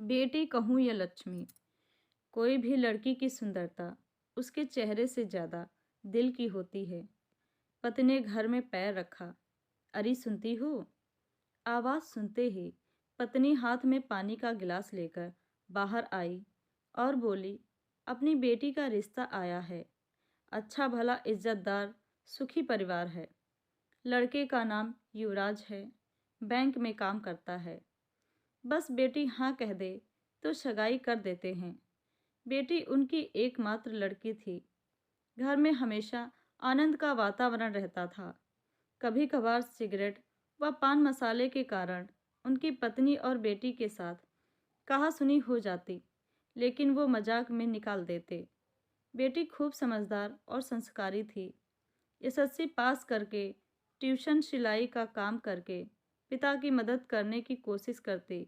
बेटी कहूँ या लक्ष्मी, कोई भी लड़की की सुंदरता उसके चेहरे से ज़्यादा दिल की होती है। पति ने घर में पैर रखा। अरे सुनती हो? आवाज़ सुनते ही पत्नी हाथ में पानी का गिलास लेकर बाहर आई और बोली, अपनी बेटी का रिश्ता आया है। अच्छा भला इज्जतदार सुखी परिवार है। लड़के का नाम युवराज है। बैंक में काम करता है। बस बेटी हाँ कह दे तो सगाई कर देते हैं। बेटी उनकी एकमात्र लड़की थी। घर में हमेशा आनंद का वातावरण रहता था। कभी कभार सिगरेट व पान मसाले के कारण उनकी पत्नी और बेटी के साथ कहासुनी हो जाती, लेकिन वो मजाक में निकाल देते। बेटी खूब समझदार और संस्कारी थी। एसएससी पास करके ट्यूशन सिलाई का काम करके पिता की मदद करने की कोशिश करती।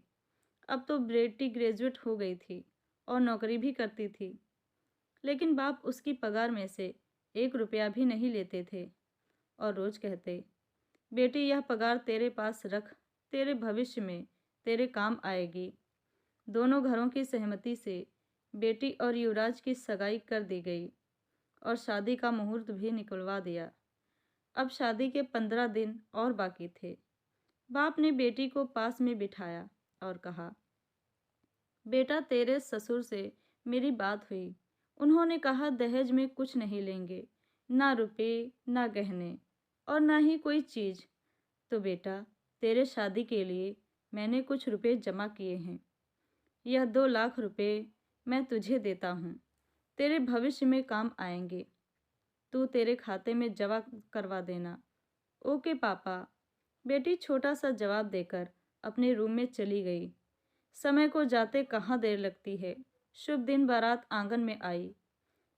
अब तो बेटी ग्रेजुएट हो गई थी और नौकरी भी करती थी, लेकिन बाप उसकी पगार में से 1 रुपया भी नहीं लेते थे और रोज कहते, बेटी यह पगार तेरे पास रख, तेरे भविष्य में तेरे काम आएगी। दोनों घरों की सहमति से बेटी और युवराज की सगाई कर दी गई और शादी का मुहूर्त भी निकलवा दिया। अब शादी के 15 दिन और बाकी थे। बाप ने बेटी को पास में बिठाया और कहा, बेटा तेरे ससुर से मेरी बात हुई। उन्होंने कहा दहेज में कुछ नहीं लेंगे, ना रुपए ना गहने और ना ही कोई चीज़। तो बेटा तेरे शादी के लिए मैंने कुछ रुपए जमा किए हैं। यह 2 लाख रुपए मैं तुझे देता हूँ, तेरे भविष्य में काम आएंगे। तू तेरे खाते में जमा करवा देना। ओके पापा। बेटी छोटा सा जवाब देकर अपने रूम में चली गई। समय को जाते कहाँ देर लगती है। शुभ दिन बारात आंगन में आई।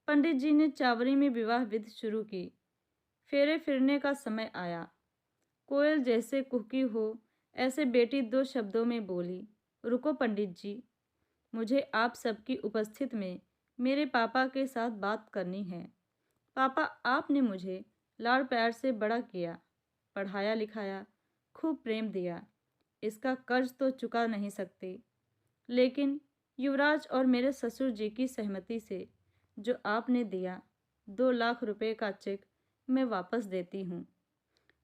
पंडित जी ने चावरी में विवाह विधि शुरू की। फेरे फिरने का समय आया। कोयल जैसे कुहकी हो ऐसे बेटी 2 शब्दों में बोली, रुको पंडित जी, मुझे आप सबकी उपस्थित में मेरे पापा के साथ बात करनी है। पापा आपने मुझे लाड़ प्यार से बड़ा किया, पढ़ाया लिखाया, खूब प्रेम दिया। इसका कर्ज तो चुका नहीं सकती, लेकिन युवराज और मेरे ससुर जी की सहमति से जो आपने दिया 2 लाख रुपए का चेक मैं वापस देती हूँ।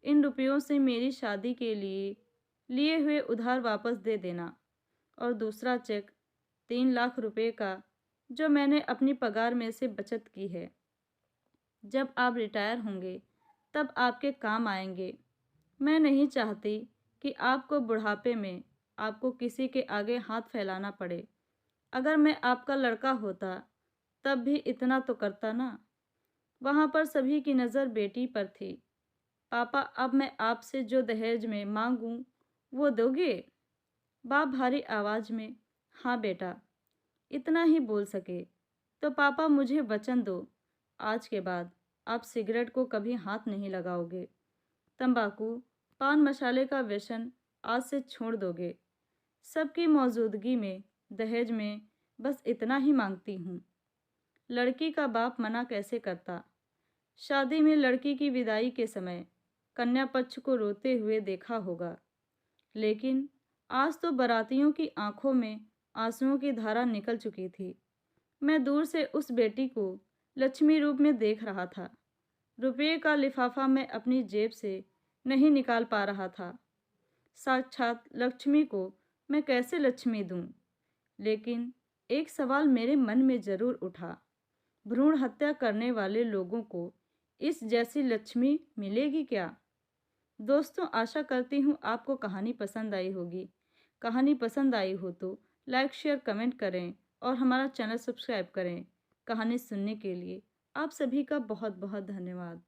इन रुपयों से मेरी शादी के लिए हुए उधार वापस दे देना और दूसरा चेक 3 लाख रुपए का जो मैंने अपनी पगार में से बचत की है, जब आप रिटायर होंगे तब आपके काम आएंगे। मैं नहीं चाहती कि आपको बुढ़ापे में आपको किसी के आगे हाथ फैलाना पड़े। अगर मैं आपका लड़का होता तब भी इतना तो करता ना। वहाँ पर सभी की नज़र बेटी पर थी। पापा अब मैं आपसे जो दहेज में मांगूं वो दोगे? बाप भारी आवाज़ में, हाँ बेटा, इतना ही बोल सके। तो पापा मुझे वचन दो, आज के बाद आप सिगरेट को कभी हाथ नहीं लगाओगे। तंबाकू पान मसाले का व्यसन आज से छोड़ दोगे। सबकी मौजूदगी में दहेज में बस इतना ही मांगती हूँ। लड़की का बाप मना कैसे करता। शादी में लड़की की विदाई के समय कन्या पक्ष को रोते हुए देखा होगा, लेकिन आज तो बारातियों की आंखों में आंसुओं की धारा निकल चुकी थी। मैं दूर से उस बेटी को लक्ष्मी रूप में देख रहा था। रुपये का लिफाफा मैं अपनी जेब से नहीं निकाल पा रहा था। साक्षात लक्ष्मी को मैं कैसे लक्ष्मी दूं? लेकिन एक सवाल मेरे मन में जरूर उठा, भ्रूण हत्या करने वाले लोगों को इस जैसी लक्ष्मी मिलेगी क्या? दोस्तों, आशा करती हूँ आपको कहानी पसंद आई होगी। कहानी पसंद आई हो तो लाइक शेयर कमेंट करें और हमारा चैनल सब्सक्राइब करें। कहानी सुनने के लिए आप सभी का बहुत बहुत धन्यवाद।